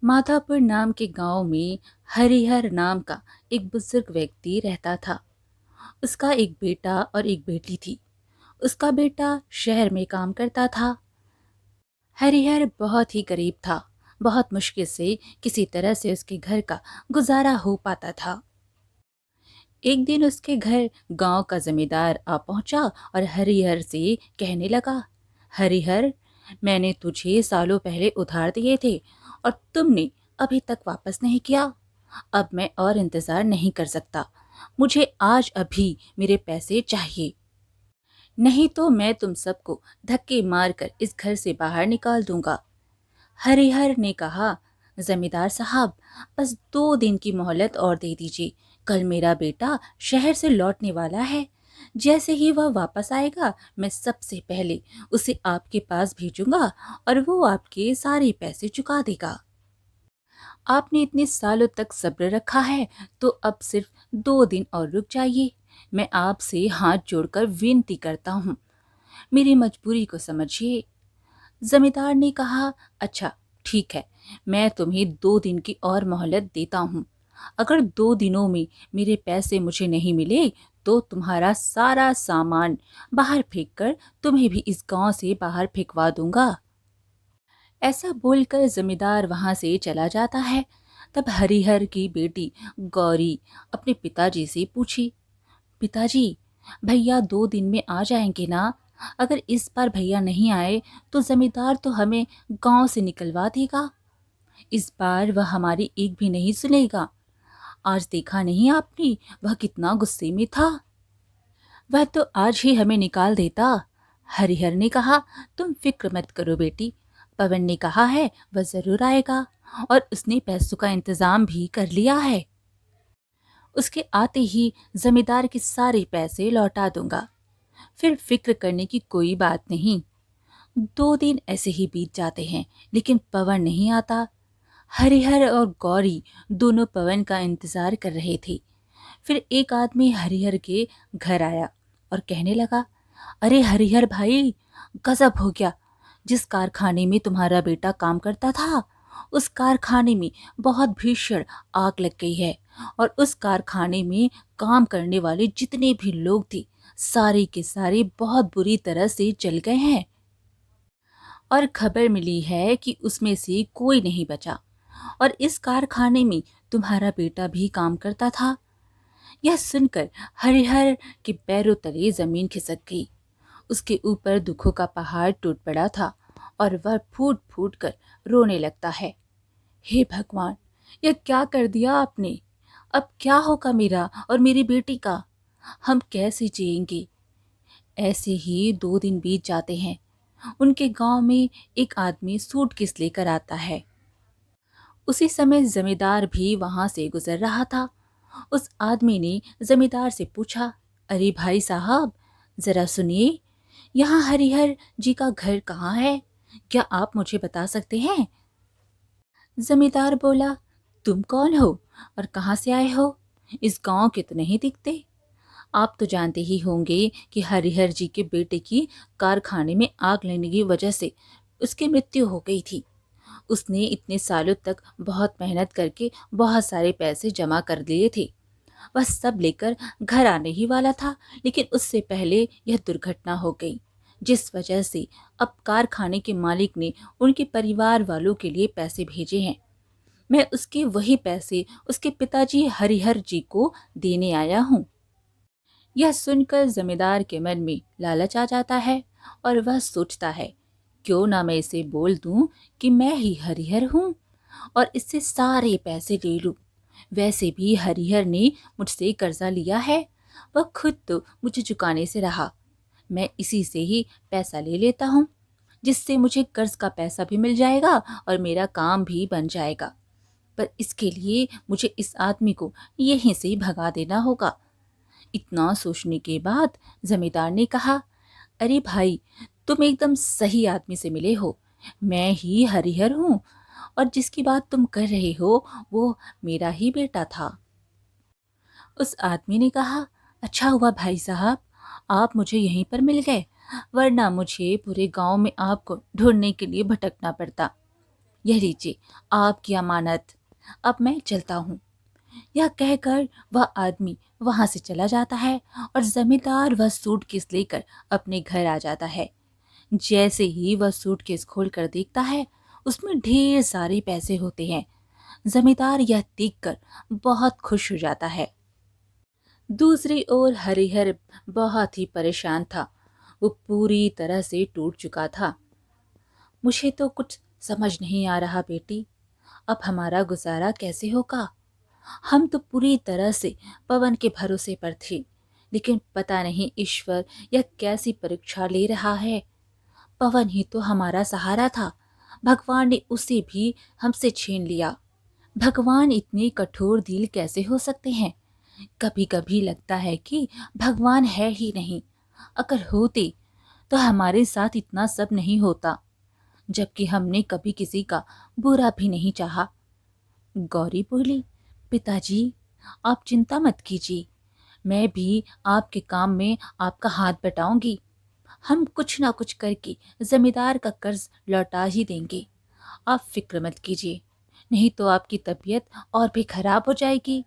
माधापुर नाम के गांव में हरिहर नाम का एक बुजुर्ग व्यक्ति रहता था। उसका एक बेटा और एक बेटी थी। उसका बेटा शहर में काम करता था। हरिहर बहुत ही गरीब था। बहुत मुश्किल से किसी तरह से उसके घर का गुजारा हो पाता था। एक दिन उसके घर गांव का जमींदार आ पहुंचा और हरिहर से कहने लगा, हरिहर, मैंने तुझे सालों पहले उधार दिए थे और तुमने अभी तक वापस नहीं किया। अब मैं और इंतजार नहीं कर सकता। मुझे आज अभी मेरे पैसे चाहिए, नहीं तो मैं तुम सबको धक्के मारकर इस घर से बाहर निकाल दूंगा। हरिहर ने कहा, जमींदार साहब, बस 2 दिन की मोहलत और दे दीजिए। कल मेरा बेटा शहर से लौटने वाला है। जैसे ही वह वापस आएगा मैं सबसे पहले उसे आपके पास भेजूंगा और वो आपके सारे पैसे चुका देगा। आपने इतने सालों तक सब्र रखा है तो अब सिर्फ 2 दिन और रुक जाइए। मैं आपसे हाथ जोड़कर विनती करता हूँ, मेरी मजबूरी को समझिए। जमींदार ने कहा, अच्छा ठीक है, मैं तुम्हें 2 दिन की और मोहलत देता हूँ। अगर 2 दिनों में मेरे पैसे मुझे नहीं मिले तो तुम्हारा सारा सामान बाहर फेंक कर तुम्हें भी इस गांव से बाहर फेंकवा दूंगा। ऐसा बोलकर जमींदार वहां से चला जाता है। तब हरिहर की बेटी गौरी अपने पिताजी से पूछी, पिताजी, भैया 2 दिन में आ जाएंगे ना? अगर इस बार भैया नहीं आए तो जमींदार तो हमें गांव से निकलवा देगा। इस बार वह हमारी एक भी नहीं सुनेगा। आज देखा नहीं आपने वह कितना गुस्से में था। वह तो आज ही हमें निकाल देता। हरिहर ने कहा, तुम फिक्र मत करो बेटी, पवन ने कहा है वह जरूर आएगा और उसने पैसों का इंतजाम भी कर लिया है। उसके आते ही जमींदार के सारे पैसे लौटा दूंगा। फिर फिक्र करने की कोई बात नहीं। 2 दिन ऐसे ही बीत जाते हैं लेकिन पवन नहीं आता। हरिहर और गौरी दोनों पवन का इंतजार कर रहे थे। फिर एक आदमी हरिहर के घर आया और कहने लगा, अरे हरिहर भाई, गजब हो गया। जिस कारखाने में तुम्हारा बेटा काम करता था उस कारखाने में बहुत भीषण आग लग गई है और उस कारखाने में काम करने वाले जितने भी लोग थे सारे के सारे बहुत बुरी तरह से जल गए हैं और खबर मिली है कि उसमें से कोई नहीं बचा और इस कारखाने में तुम्हारा बेटा भी काम करता था। यह सुनकर हरिहर के पैरों तले जमीन खिसक गई। उसके ऊपर दुखों का पहाड़ टूट पड़ा था और वह फूट फूट कर रोने लगता है। हे भगवान, यह क्या कर दिया आपने? अब क्या होगा मेरा और मेरी बेटी का? हम कैसे जिएंगे? ऐसे ही 2 दिन बीत जाते हैं। उनके गांव में एक आदमी सूटकेस लेकर आता है। उसी समय जमींदार भी वहां से गुजर रहा था। उस आदमी ने जमींदार से पूछा, अरे भाई साहब, जरा सुनिए, यहाँ हरिहर जी का घर कहाँ है? क्या आप मुझे बता सकते हैं? जमींदार बोला, तुम कौन हो और कहाँ से आए हो? इस गांव के तो नहीं दिखते। आप तो जानते ही होंगे कि हरिहर जी के बेटे की कारखाने में आग लगने की वजह से उसकी मृत्यु हो गई थी। उसने इतने सालों तक बहुत मेहनत करके बहुत सारे पैसे जमा कर लिए थे। वह सब लेकर घर आने ही वाला था, लेकिन उससे पहले यह दुर्घटना हो गई, जिस वजह से अब कारखाने के मालिक ने उनके परिवार वालों के लिए पैसे भेजे हैं। मैं उसके वही पैसे उसके पिताजी हरिहर जी को देने आया हूँ। यह सुनकर जमींदार के मन में लालच आ जाता है और वह सोचता है, क्यों ना मैं इसे बोल दूं कि मैं ही हरिहर हूँ और इससे सारे पैसे ले लूं। वैसे भी हरिहर ने मुझसे कर्जा लिया है, वह खुद तो मुझे चुकाने से रहा। मैं इसी से ही पैसा ले लेता हूँ, जिससे मुझे कर्ज का पैसा भी मिल जाएगा और मेरा काम भी बन जाएगा। पर इसके लिए मुझे इस आदमी को यहीं से भगा देना होगा। इतना सोचने के बाद जमींदार ने कहा, अरे भाई, तुम एकदम सही आदमी से मिले हो। मैं ही हरिहर हूँ और जिसकी बात तुम कर रहे हो वो मेरा ही बेटा था। उस आदमी ने कहा, अच्छा हुआ भाई साहब, आप मुझे यहीं पर मिल गए, वरना मुझे पूरे गांव में आपको ढूंढने के लिए भटकना पड़ता। यह लीजिए आपकी अमानत, अब मैं चलता हूँ। यह कहकर वह आदमी वहां से चला जाता है और जमींदार वह सूटकेस लेकर अपने घर आ जाता है। जैसे ही वह सूटकेस खोलकर देखता है, उसमें ढेर सारे पैसे होते हैं। जमींदार यह देखकर बहुत खुश हो जाता है। दूसरी ओर हरिहर बहुत ही परेशान था। वो पूरी तरह से टूट चुका था। मुझे तो कुछ समझ नहीं आ रहा बेटी, अब हमारा गुजारा कैसे होगा। हम तो पूरी तरह से पवन के भरोसे पर थे, लेकिन पता नहीं ईश्वर यह कैसी परीक्षा ले रहा है। पवन ही तो हमारा सहारा था, भगवान ने उसे भी हमसे छीन लिया। भगवान इतने कठोर दिल कैसे हो सकते हैं। कभी कभी लगता है कि भगवान है ही नहीं। अगर होते तो हमारे साथ इतना सब नहीं होता, जबकि हमने कभी किसी का बुरा भी नहीं चाहा। गौरी बोली, पिताजी आप चिंता मत कीजिए, मैं भी आपके काम में आपका हाथ बटाऊंगी। हम कुछ ना कुछ करके जमींदार का कर्ज लौटा ही देंगे। आप फिक्र मत कीजिए, नहीं तो आपकी तबीयत और भी खराब हो जाएगी।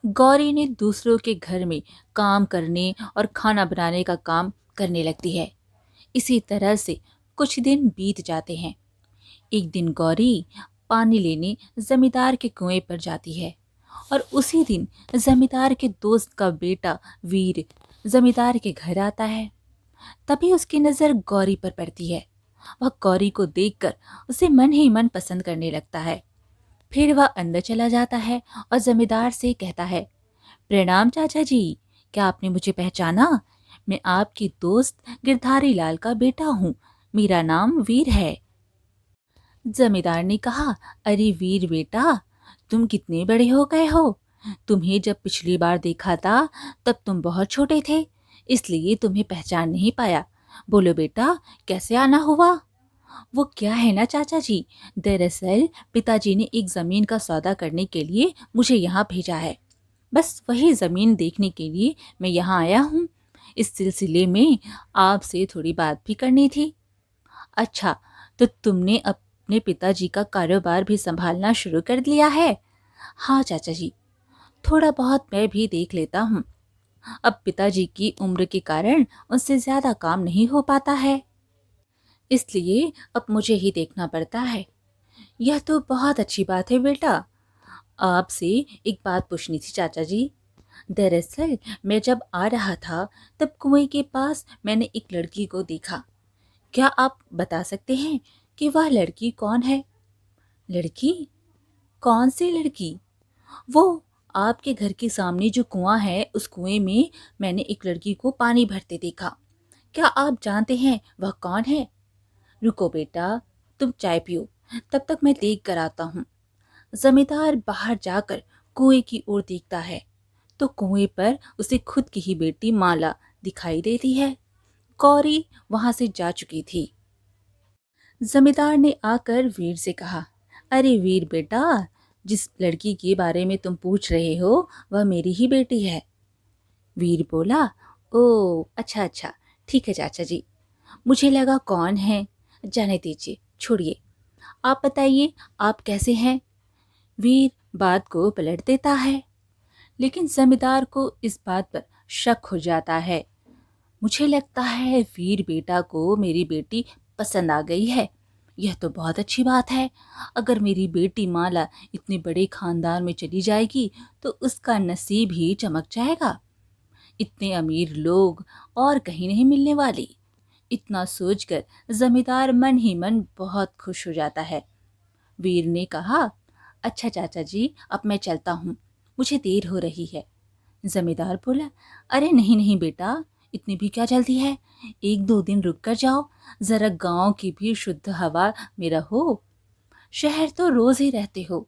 गौरी ने दूसरों के घर में काम करने और खाना बनाने का काम करने लगती है। इसी तरह से कुछ दिन बीत जाते हैं। एक दिन गौरी पानी लेने जमींदार के कुएं पर जाती है और उसी दिन जमींदार के दोस्त का बेटा वीर जमींदार के घर आता है। तभी उसकी नजर गौरी पर पड़ती है। वह गौरी को देखकर उसे मन ही मन पसंद करने लगता है। फिर वह अंदर चला जाता है और जमींदार से कहता है, प्रणाम चाचा जी, क्या आपने मुझे पहचाना? मैं आपकी दोस्त गिरधारी लाल का बेटा हूँ, मेरा नाम वीर है। जमींदार ने कहा, अरे वीर बेटा, तुम कितने बड़े हो गए हो। तुम्हें जब पिछली बार देखा था तब तुम बहुत छोटे थे, इसलिए तुम्हें पहचान नहीं पाया। बोलो बेटा, कैसे आना हुआ? वो क्या है ना चाचा जी, दरअसल पिताजी ने एक जमीन का सौदा करने के लिए मुझे यहाँ भेजा है। बस वही जमीन देखने के लिए मैं यहाँ आया हूँ। इस सिलसिले में आपसे थोड़ी बात भी करनी थी। अच्छा, तो तुमने अपने पिताजी का कारोबार भी संभालना शुरू कर लिया है? हाँ चाचा जी, थोड़ा बहुत मैं भी देख लेता हूँ। अब पिताजी की उम्र के कारण उनसे ज्यादा काम नहीं हो पाता है, इसलिए अब मुझे ही देखना पड़ता है। यह तो बहुत अच्छी बात है बेटा। आपसे एक बात पूछनी थी चाचा जी। दरअसल मैं जब आ रहा था तब कुएं के पास मैंने एक लड़की को देखा। क्या आप बता सकते हैं कि वह लड़की कौन है? लड़की? कौन सी लड़की? वो आपके घर के सामने जो कुआं है, उस कुएं में मैंने एक लड़की को पानी भरते देखा। क्या आप जानते हैं वह कौन है? रुको बेटा, तुम चाय पियो, तब तक मैं देख कर आता हूँ। जमींदार बाहर जाकर कुएं की ओर देखता है तो कुएं पर उसे खुद की ही बेटी माला दिखाई देती है। कौरी वहां से जा चुकी थी। जमींदार ने आकर वीर से कहा, अरे वीर बेटा, जिस लड़की के बारे में तुम पूछ रहे हो वह मेरी ही बेटी है। वीर बोला, ओ अच्छा अच्छा, ठीक है चाचा जी, मुझे लगा कौन है। जाने दीजिए, छोड़िए। आप बताइए, आप कैसे हैं? वीर बात को पलट देता है, लेकिन जमींदार को इस बात पर शक हो जाता है। मुझे लगता है वीर बेटा को मेरी बेटी पसंद आ गई है। यह तो बहुत अच्छी बात है। अगर मेरी बेटी माला इतने बड़े खानदान में चली जाएगी तो उसका नसीब ही चमक जाएगा। इतने अमीर लोग और कहीं नहीं मिलने वाले। इतना सोचकर जमींदार मन ही मन बहुत खुश हो जाता है। वीर ने कहा, अच्छा चाचा जी, अब मैं चलता हूँ, मुझे देर हो रही है। जमींदार बोला, अरे नहीं नहीं बेटा, इतनी भी क्या जल्दी है, एक दो दिन रुक कर जाओ, जरा गांव की भी शुद्ध हवा में रहो। शहर तो रोज ही रहते हो,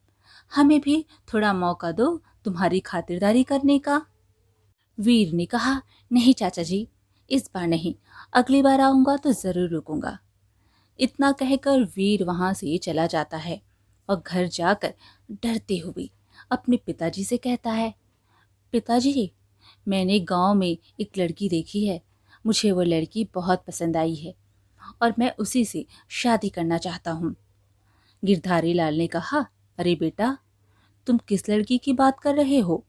हमें भी थोड़ा मौका दो तुम्हारी खातिरदारी करने का। वीर ने कहा, नहीं चाचा जी, इस बार नहीं, अगली बार आऊंगा तो जरूर रुकूंगा। इतना कहकर वीर वहां से चला जाता है और घर जाकर डरते हुए अपने पिताजी से कहता है, पिताजी, मैंने गांव में एक लड़की देखी है। मुझे वो लड़की बहुत पसंद आई है और मैं उसी से शादी करना चाहता हूँ। गिरधारी लाल ने कहा, अरे बेटा, तुम किस लड़की की बात कर रहे हो?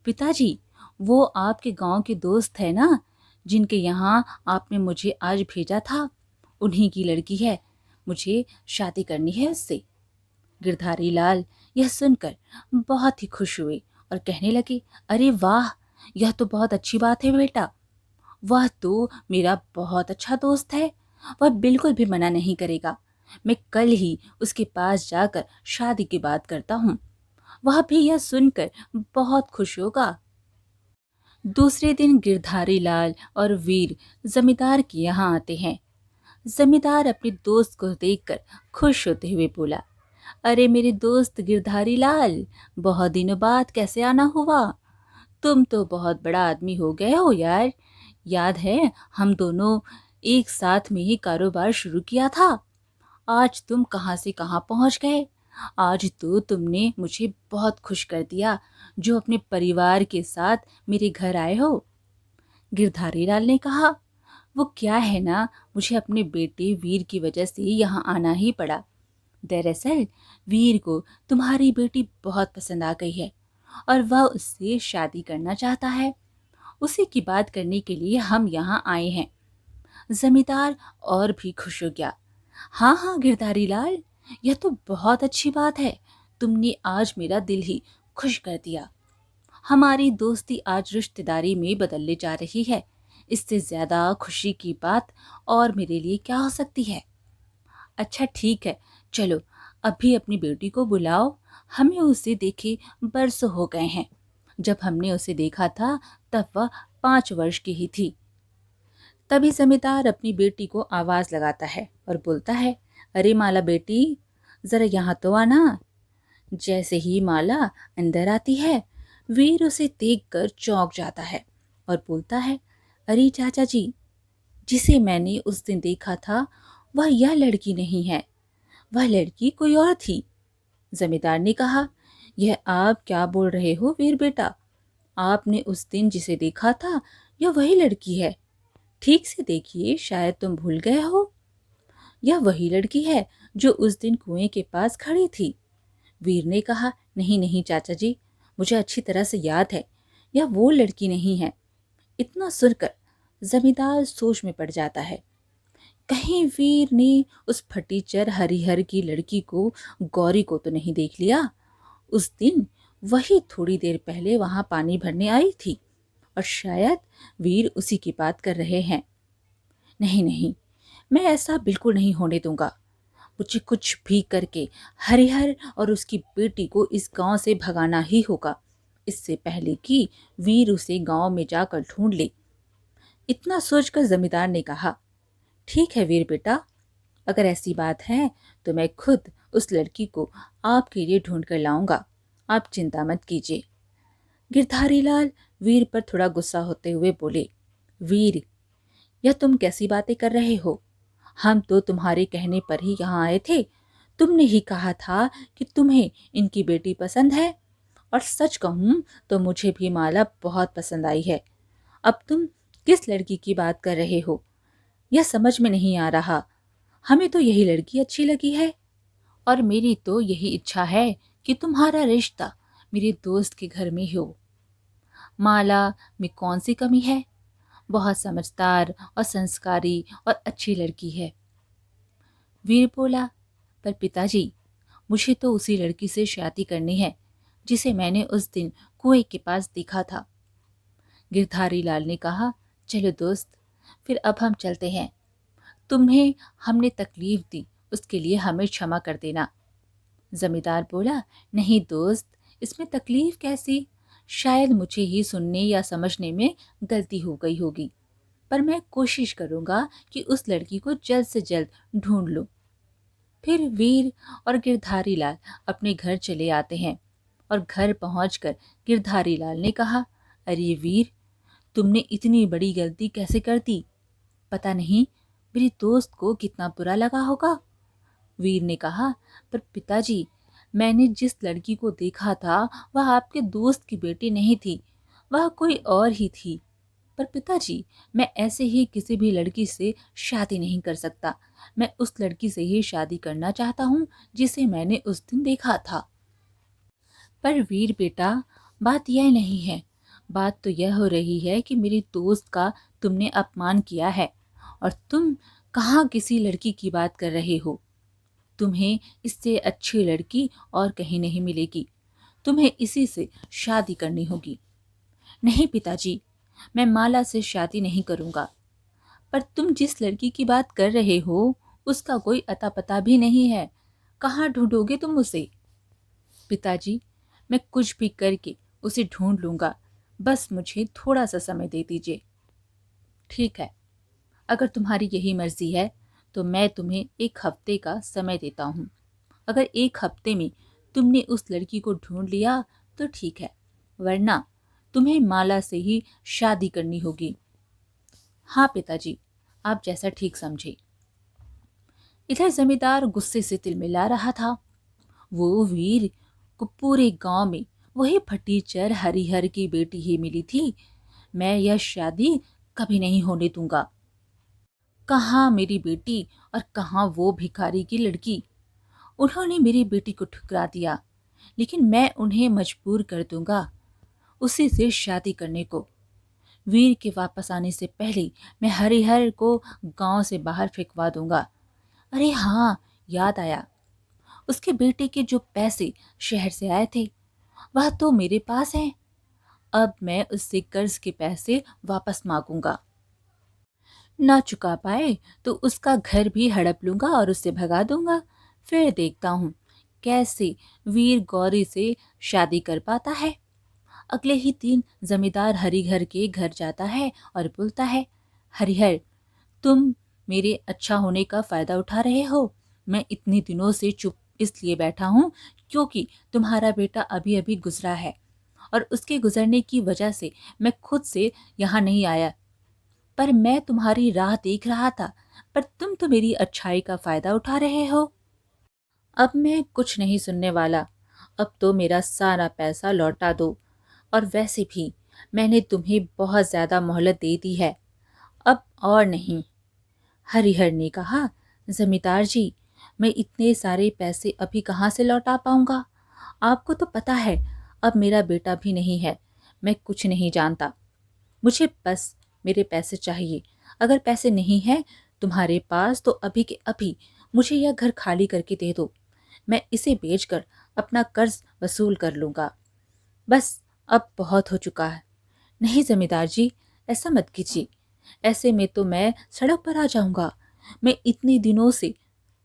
पिताजी, वो आपके गांव के दोस्त है ना, जिनके यहाँ आपने मुझे आज भेजा था, उन्हीं की लड़की है। मुझे शादी करनी है उससे। गिरधारी लाल यह सुनकर बहुत ही खुश हुए और कहने लगे, अरे वाह, यह तो बहुत अच्छी बात है बेटा। वह तो मेरा बहुत अच्छा दोस्त है। वह बिल्कुल भी मना नहीं करेगा। मैं कल ही उसके पास जाकर शादी की बात करता हूँ। वह भी यह सुनकर बहुत खुश होगा। दूसरे दिन गिरधारी लाल और वीर जमींदार के यहाँ आते हैं। जमींदार अपने दोस्त को देखकर खुश होते हुए बोला, अरे मेरे दोस्त गिरधारी लाल, बहुत दिनों बाद कैसे आना हुआ? तुम तो बहुत बड़ा आदमी हो गए हो यार। याद है, हम दोनों एक साथ में ही कारोबार शुरू किया था। आज तुम कहाँ से कहाँ पहुँच गए। आज तो तुमने मुझे बहुत खुश कर दिया, जो अपने परिवार के साथ मेरे घर आए हो। गिरधारी लाल ने कहा, वो क्या है ना, मुझे अपने बेटे वीर की वजह से यहाँ आना ही पड़ा। दरअसल वीर को तुम्हारी बेटी बहुत पसंद आ गई है और वह उससे शादी करना चाहता है। उसी की बात करने के लिए हम यहाँ आए हैं। जमींदार और भी खुश हो गया। हाँ हाँ गिरधारी लाल, यह तो बहुत अच्छी बात है। तुमने आज मेरा दिल ही खुश कर दिया। हमारी दोस्ती आज रिश्तेदारी में बदलने जा रही है। इससे ज्यादा खुशी की बात और मेरे लिए क्या हो सकती है। अच्छा ठीक है, चलो अभी अपनी बेटी को बुलाओ। हमें उसे देखे बरसों हो गए हैं। जब हमने उसे देखा था तब वह 5 वर्ष की ही थी। तभी जमींदार अपनी बेटी को आवाज लगाता है और बोलता है, अरे माला बेटी, जरा यहाँ तो आना। जैसे ही माला अंदर आती है, वीर उसे देखकर चौंक जाता है और बोलता है, अरे चाचा जी, जिसे मैंने उस दिन देखा था वह यह लड़की नहीं है, वह लड़की कोई और थी। जमींदार ने कहा, यह आप क्या बोल रहे हो वीर बेटा? आपने उस दिन जिसे देखा था यह वही लड़की है। ठीक से देखिए, शायद तुम भूल गए हो। यह वही लड़की है जो उस दिन कुएं के पास खड़ी थी। वीर ने कहा, नहीं नहीं चाचा जी, मुझे अच्छी तरह से याद है, यह वो लड़की नहीं है। इतना सुनकर जमींदार सोच में पड़ जाता है। कहीं वीर ने उस फटीचर हरिहर की लड़की को, गौरी को तो नहीं देख लिया। उस दिन वही थोड़ी देर पहले वहां पानी भरने आई थी और शायद वीर उसी की बात कर रहे हैं। नहीं नहीं, मैं ऐसा बिल्कुल नहीं होने दूंगा। मुझे कुछ भी करके हरिहर और उसकी बेटी को इस गांव से भगाना ही होगा, इससे पहले कि वीर उसे गांव में जाकर ढूंढ ले। इतना सोचकर जमींदार ने कहा, ठीक है वीर बेटा, अगर ऐसी बात है तो मैं खुद उस लड़की को आपके लिए ढूंढ कर लाऊंगा। आप चिंता मत कीजिए। गिरधारी लाल वीर पर थोड़ा गुस्सा होते हुए बोले, वीर, यह तुम कैसी बातें कर रहे हो? हम तो तुम्हारे कहने पर ही यहाँ आए थे। तुमने ही कहा था कि तुम्हें इनकी बेटी पसंद है, और सच कहूँ तो मुझे भी माला बहुत पसंद आई है। अब तुम किस लड़की की बात कर रहे हो, यह समझ में नहीं आ रहा। हमें तो यही लड़की अच्छी लगी है, और मेरी तो यही इच्छा है कि तुम्हारा रिश्ता मेरे दोस्त के घर में हो। माला में कौन सी कमी है? बहुत समझदार और संस्कारी और अच्छी लड़की है। वीर बोला, पर पिताजी, मुझे तो उसी लड़की से शादी करनी है जिसे मैंने उस दिन कुएं के पास देखा था। गिरधारी लाल ने कहा, चलो दोस्त, फिर अब हम चलते हैं। तुम्हें हमने तकलीफ दी, उसके लिए हमें क्षमा कर देना। जमींदार बोला, नहीं दोस्त, इसमें तकलीफ कैसी? शायद मुझे ही सुनने या समझने में गलती हो गई होगी, पर मैं कोशिश करूंगा कि उस लड़की को जल्द से जल्द ढूंढ लूं। फिर वीर और गिरधारी लाल अपने घर चले आते हैं, और घर पहुंचकर गिरधारी लाल ने कहा, अरे वीर, तुमने इतनी बड़ी गलती कैसे कर दी? पता नहीं मेरे दोस्त को कितना बुरा लगा होगा। वीर ने कहा, पर पिताजी, मैंने जिस लड़की को देखा था वह आपके दोस्त की बेटी नहीं थी, वह कोई और ही थी। पर पिताजी, मैं ऐसे ही किसी भी लड़की से शादी नहीं कर सकता। मैं उस लड़की से ही शादी करना चाहता हूँ जिसे मैंने उस दिन देखा था। पर वीर बेटा, बात यह नहीं है। बात तो यह हो रही है कि मेरी दोस्त का तुमने अपमान किया है और तुम कहाँ किसी लड़की की बात कर रहे हो। तुम्हें इससे अच्छी लड़की और कहीं नहीं मिलेगी। तुम्हें इसी से शादी करनी होगी। नहीं पिताजी, मैं माला से शादी नहीं करूंगा। पर तुम जिस लड़की की बात कर रहे हो उसका कोई अता पता भी नहीं है। कहाँ ढूंढोगे तुम उसे? पिताजी, मैं कुछ भी करके उसे ढूंढ लूंगा, बस मुझे थोड़ा सा समय दे दीजिए। ठीक है, अगर तुम्हारी यही मर्जी है तो मैं तुम्हें 1 हफ्ते का समय देता हूँ। अगर 1 हफ्ते में तुमने उस लड़की को ढूंढ लिया तो ठीक है, वरना तुम्हें माला से ही शादी करनी होगी। हाँ पिताजी, आप जैसा ठीक समझे। इधर जमींदार गुस्से से तिलमिला रहा था। वो वीर को पूरे गांव में वही फटीचर हरिहर की बेटी ही मिली थी। मैं यह शादी कभी नहीं होने दूंगा। कहाँ मेरी बेटी और कहाँ वो भिखारी की लड़की। उन्होंने मेरी बेटी को ठुकरा दिया, लेकिन मैं उन्हें मजबूर कर दूंगा उसी से शादी करने को। वीर के वापस आने से पहले मैं हरिहर को गांव से बाहर फेंकवा दूंगा। अरे हाँ, याद आया, उसके बेटे के जो पैसे शहर से आए थे वह तो मेरे पास हैं। अब मैं उससे कर्ज के पैसे वापस मांगूंगा। ना चुका पाए तो उसका घर भी हड़प लूंगा और उससे भगा दूंगा। फिर देखता हूँ कैसे वीर गौरी से शादी कर पाता है। अगले ही दिन जमींदार हरिहर के घर जाता है और बोलता है, हरिहर, तुम मेरे अच्छा होने का फायदा उठा रहे हो। मैं इतने दिनों से चुप इसलिए बैठा हूँ क्योंकि तुम्हारा बेटा अभी अभी गुजरा है और उसके गुजरने की वजह से मैं खुद से यहाँ नहीं आया। पर मैं तुम्हारी राह देख रहा था, पर तुम तो मेरी अच्छाई का फायदा उठा रहे हो। अब मैं कुछ नहीं सुनने वाला। अब तो मेरा सारा पैसा लौटा दो। और वैसे भी मैंने तुम्हें बहुत ज्यादा मोहलत दे दी है, अब और नहीं। हरिहर ने कहा, जमींदार जी, मैं इतने सारे पैसे अभी कहाँ से लौटा पाऊंगा? आपको तो पता है अब मेरा बेटा भी नहीं है। मैं कुछ नहीं जानता। मुझे बस मेरे पैसे चाहिए। अगर पैसे नहीं हैं तुम्हारे पास तो अभी के अभी मुझे यह घर खाली करके दे दो। मैं इसे बेचकर अपना कर्ज वसूल कर लूंगा। बस अब बहुत हो चुका है। नहीं जमींदार जी, ऐसा मत कीजिए। ऐसे में तो मैं सड़क पर आ जाऊंगा। मैं इतने दिनों से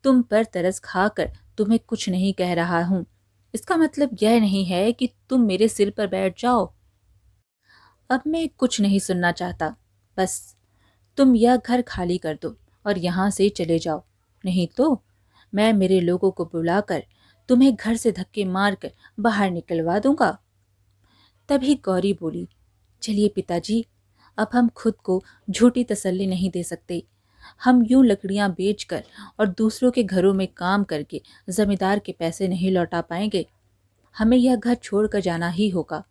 तुम पर तरस खाकर तुम्हें कुछ नहीं कह रहा हूँ। इसका मतलब यह नहीं है कि तुम मेरे सिर पर बैठ जाओ। अब मैं कुछ नहीं सुनना चाहता। बस तुम यह घर खाली कर दो और यहाँ से चले जाओ। नहीं तो मैं मेरे लोगों को बुलाकर तुम्हें घर से धक्के मारकर बाहर निकलवा दूंगा। तभी गौरी बोली, चलिए पिताजी, अब हम खुद को झूठी तसल्ली नहीं दे सकते। हम यूं लकड़ियां बेचकर और दूसरों के घरों में काम करके जमींदार के पैसे नहीं लौटा पाएंगे। हमें यह घर छोड़कर जाना ही होगा।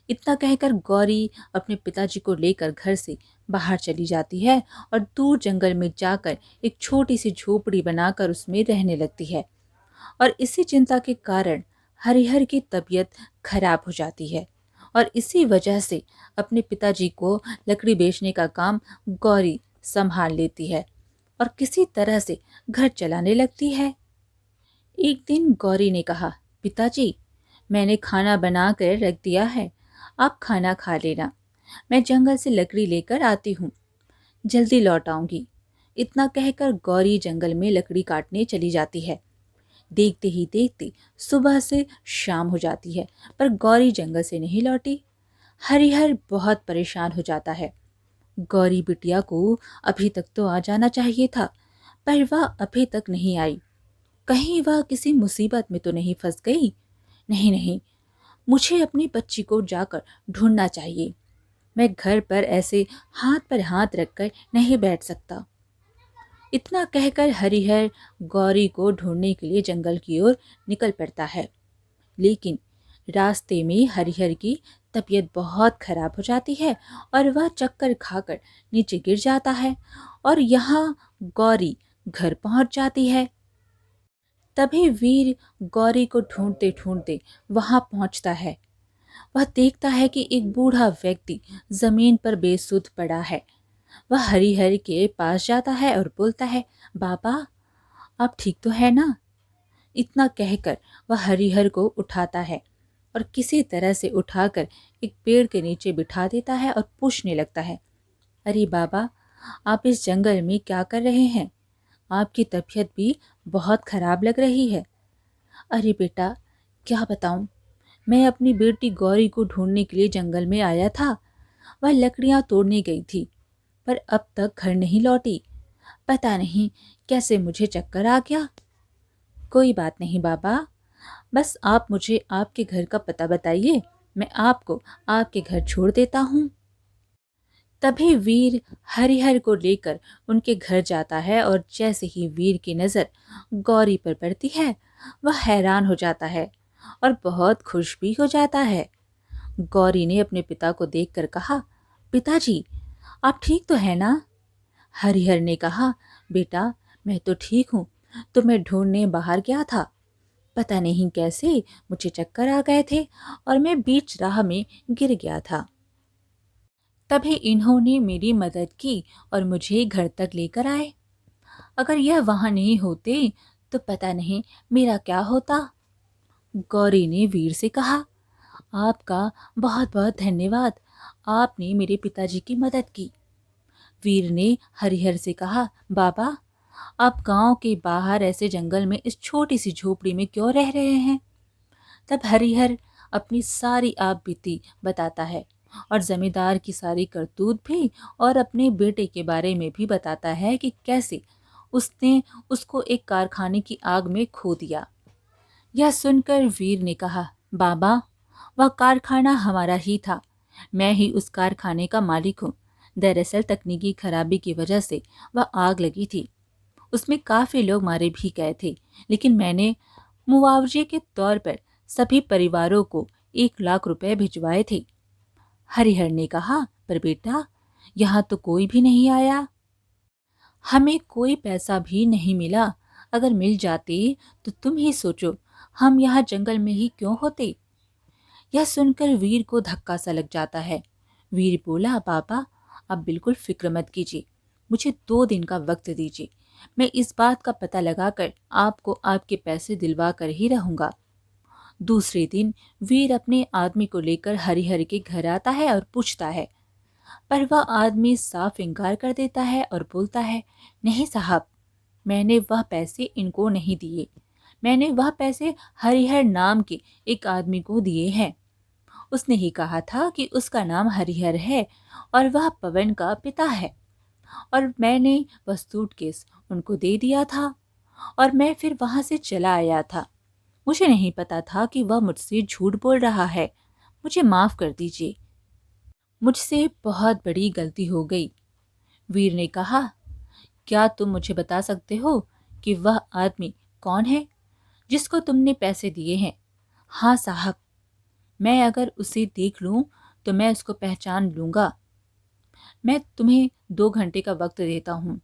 इतना कहकर गौरी अपने पिताजी को लेकर घर से बाहर चली जाती है और दूर जंगल में जाकर एक छोटी सी झोपड़ी बनाकर उसमें रहने लगती है। और इसी चिंता के कारण हरिहर की तबीयत खराब हो जाती है और इसी वजह से अपने पिताजी को लकड़ी बेचने का काम गौरी संभाल लेती है और किसी तरह से घर चलाने लगती है। एक दिन गौरी ने कहा, पिताजी, मैंने खाना बना कर रख दिया है, आप खाना खा लेना। मैं जंगल से लकड़ी लेकर आती हूँ, जल्दी लौट आऊंगी। इतना कहकर गौरी जंगल में लकड़ी काटने चली जाती है। देखते ही देखते सुबह से शाम हो जाती है, पर गौरी जंगल से नहीं लौटी। हरिहर बहुत परेशान हो जाता है। गौरी बिटिया को अभी तक तो आ जाना चाहिए था, पर वह अभी तक नहीं आई। कहीं वह किसी मुसीबत में तो नहीं फंस गई? नहीं नहीं, मुझे अपनी बच्ची को जाकर ढूंढना चाहिए। मैं घर पर ऐसे हाथ पर हाथ रखकर नहीं बैठ सकता। इतना कहकर हरिहर गौरी को ढूंढने के लिए जंगल की ओर निकल पड़ता है। लेकिन रास्ते में हरिहर की तबीयत बहुत खराब हो जाती है और वह चक्कर खाकर नीचे गिर जाता है और यहाँ गौरी घर पहुंच जाती है। तभी वीर गौरी को ढूंढते ढूंढते वहां पहुंचता है। वह देखता है कि एक बूढ़ा व्यक्ति जमीन पर बेसुध पड़ा है। वह हरिहर के पास जाता है और बोलता है, बाबा, आप ठीक तो है ना? इतना कहकर वह हरिहर को उठाता है और किसी तरह से उठाकर एक पेड़ के नीचे बिठा देता है और पूछने लगता है, अरे बाबा, आप इस जंगल में क्या कर रहे हैं? आपकी तबीयत भी बहुत खराब लग रही है। अरे बेटा, क्या बताऊं, मैं अपनी बेटी गौरी को ढूंढने के लिए जंगल में आया था। वह लकड़ियां तोड़ने गई थी, पर अब तक घर नहीं लौटी। पता नहीं कैसे मुझे चक्कर आ गया। कोई बात नहीं बाबा, बस आप मुझे आपके घर का पता बताइए, मैं आपको आपके घर छोड़ देता हूँ। तभी वीर हरिहर को लेकर उनके घर जाता है और जैसे ही वीर की नज़र गौरी पर पड़ती है, वह हैरान हो जाता है और बहुत खुश भी हो जाता है। गौरी ने अपने पिता को देखकर कहा, पिताजी, आप ठीक तो है ना? हरिहर ने कहा, बेटा, मैं तो ठीक हूँ। तुम्हें ढूंढने बाहर गया था। पता नहीं कैसे मुझे चक्कर आ गए थे और मैं बीच राह में गिर गया था। तभी इन्होंने मेरी मदद की और मुझे घर तक लेकर आए। अगर यह वहां नहीं होते तो पता नहीं मेरा क्या होता। गौरी ने वीर से कहा, आपका बहुत बहुत धन्यवाद, आपने मेरे पिताजी की मदद की। वीर ने हरिहर से कहा, बाबा, आप गांव के बाहर ऐसे जंगल में इस छोटी सी झोपड़ी में क्यों रह रहे हैं? तब हरिहर अपनी सारी आप बीती बताता है और जमींदार की सारी करतूत भी और अपने बेटे के बारे में भी बताता है कि कैसे उसने उसको एक कारखाने की आग में खो दिया। यह सुनकर वीर ने कहा, बाबा, वह कारखाना हमारा ही था। मैं ही उस कारखाने का मालिक हूँ। दरअसल तकनीकी खराबी की वजह से वह आग लगी थी। उसमें काफी लोग मारे भी गए थे, लेकिन मैंने मुआवजे के तौर पर सभी परिवारों को 1 लाख रुपए भिजवाए थे। हरिहर ने कहा, पर बेटा, यहाँ तो कोई भी नहीं आया। हमें कोई पैसा भी नहीं मिला। अगर मिल जाते तो तुम ही सोचो, हम यहाँ जंगल में ही क्यों होते? यह सुनकर वीर को धक्का सा लग जाता है। वीर बोला, बाबा, आप बिल्कुल फिक्र मत कीजिए। मुझे 2 दिन का वक्त दीजिए। मैं इस बात का पता लगाकर आपको आपके पैसे दिलवा कर ही रहूंगा। दूसरे दिन वीर अपने आदमी को लेकर हरिहर के घर आता है और पूछता है, पर वह आदमी साफ इनकार कर देता है और बोलता है, नहीं साहब, मैंने वह पैसे इनको नहीं दिए। मैंने वह पैसे हरिहर नाम के एक आदमी को दिए हैं। उसने ही कहा था कि उसका नाम हरिहर है और वह पवन का पिता है, और मैंने वह सूटकेस उनको दे दिया था और मैं फिर वहां से चला आया था। मुझे नहीं पता था कि वह मुझसे झूठ बोल रहा है। मुझे माफ कर दीजिए। मुझसे बहुत बड़ी गलती हो गई। वीर ने कहा, क्या तुम मुझे बता सकते हो कि वह आदमी कौन है जिसको तुमने पैसे दिए हैं? हाँ साहब, मैं अगर उसे देख लूं तो मैं उसको पहचान लूंगा। मैं तुम्हें 2 घंटे का वक्त देता हूँ।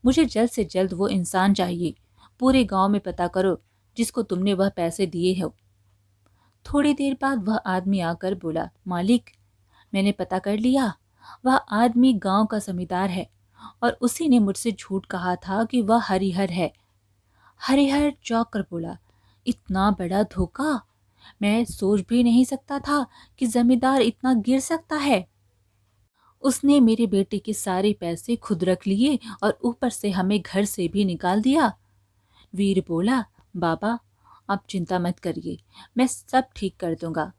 मुझे जल्द से जल्द वो इंसान चाहिए। पूरे गांव में पता करो जिसको तुमने वह पैसे दिए हो। थोड़ी देर बाद वह आदमी आकर बोला, मालिक, मैंने पता कर लिया। वह आदमी गांव का जमींदार है और उसी ने मुझसे झूठ कहा था कि वह हरिहर है। हरिहर चौंक कर बोला, इतना बड़ा धोखा! मैं सोच भी नहीं सकता था कि जमींदार इतना गिर सकता है। उसने मेरे बेटे के सारे पैसे खुद रख लिए और ऊपर से हमें घर से भी निकाल दिया। वीर बोला, बाबा, आप चिंता मत करिए, मैं सब ठीक कर दूंगा।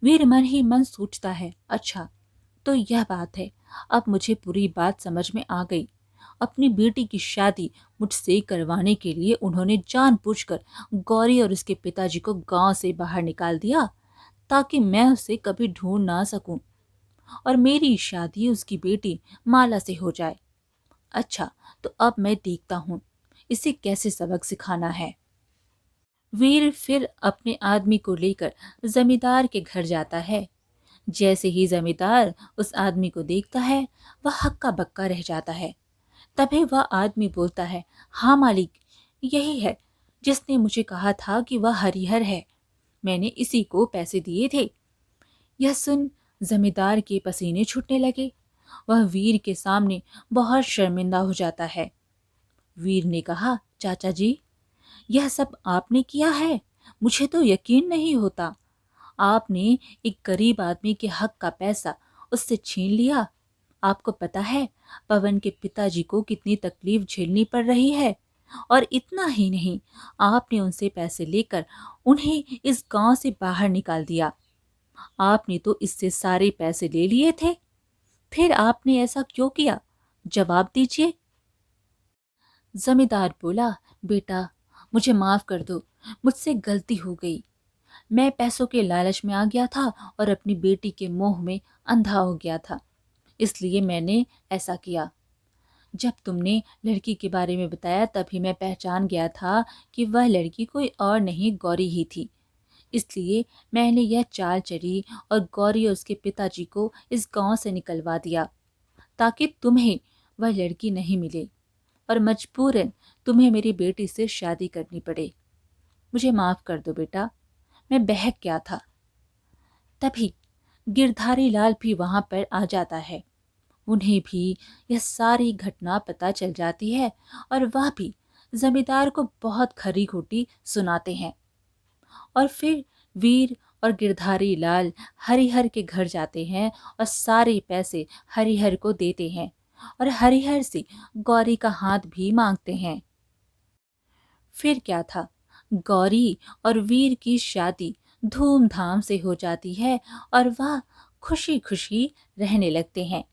वीर मन ही मन सोचता है, अच्छा, तो यह बात है। अब मुझे पूरी बात समझ में आ गई। अपनी बेटी की शादी मुझसे करवाने के लिए उन्होंने जानबूझकर गौरी और उसके पिताजी को गांव से बाहर निकाल दिया ताकि मैं उसे कभी ढूंढ ना सकूं और मेरी शादी उसकी बेटी माला से हो जाए। अच्छा, तो अब मैं देखता हूँ इसे कैसे सबक सिखाना है। वीर फिर अपने आदमी को लेकर जमींदार के घर जाता है। जैसे ही जमींदार उस आदमी को देखता है, वह हक्का बक्का रह जाता है। तभी वह आदमी बोलता है, हाँ मालिक, यही है जिसने मुझे कहा था कि वह हरिहर है। मैंने इसी को पैसे दिए थे। यह सुन जमींदार के पसीने छूटने लगे। वह वीर के सामने बहुत शर्मिंदा हो जाता है। वीर ने कहा, चाचा जी, यह सब आपने किया है? मुझे तो यकीन नहीं होता। आपने एक गरीब आदमी के हक का पैसा उससे छीन लिया। आपको पता है पवन के पिताजी को कितनी तकलीफ झेलनी पड़ रही है। और इतना ही नहीं, आपने उनसे पैसे लेकर उन्हें इस गांव से बाहर निकाल दिया। आपने तो इससे सारे पैसे ले लिए थे। फिर आपने ऐसा क्यों किया? जवाब दीजिए। जमींदार बोला, बेटा, मुझे माफ कर दो, मुझसे गलती हो गई। मैं पैसों के लालच में आ गया था और अपनी बेटी के मोह में अंधा हो गया था, इसलिए मैंने ऐसा किया। जब तुमने लड़की के बारे में बताया तभी मैं पहचान गया था कि वह लड़की कोई और नहीं, गौरी ही थी। इसलिए मैंने यह चाल चली और गौरी और उसके पिताजी को इस गांव से निकलवा दिया, ताकि तुम्हें वह लड़की नहीं मिले और मजबूरन तुम्हें मेरी बेटी से शादी करनी पड़े। मुझे माफ कर दो बेटा, मैं बहक गया था। तभी गिरधारी लाल भी वहां पर आ जाता है। उन्हें भी यह सारी घटना पता चल जाती है और वह भी जमींदार को बहुत खरी खोटी सुनाते हैं। और फिर वीर और गिरधारी लाल हरिहर के घर जाते हैं और सारे पैसे हरिहर को देते हैं और हरिहर से गौरी का हाथ भी मांगते हैं। फिर क्या था, गौरी और वीर की शादी धूमधाम से हो जाती है और वह खुशी खुशी रहने लगते हैं।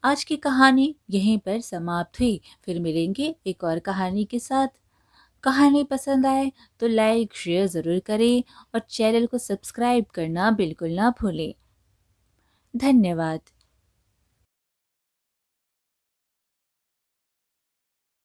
आज की कहानी यहीं पर समाप्त हुई। फिर मिलेंगे एक और कहानी के साथ। कहानी पसंद आए तो लाइक शेयर ज़रूर करें और चैनल को सब्सक्राइब करना बिल्कुल ना भूलें। धन्यवाद।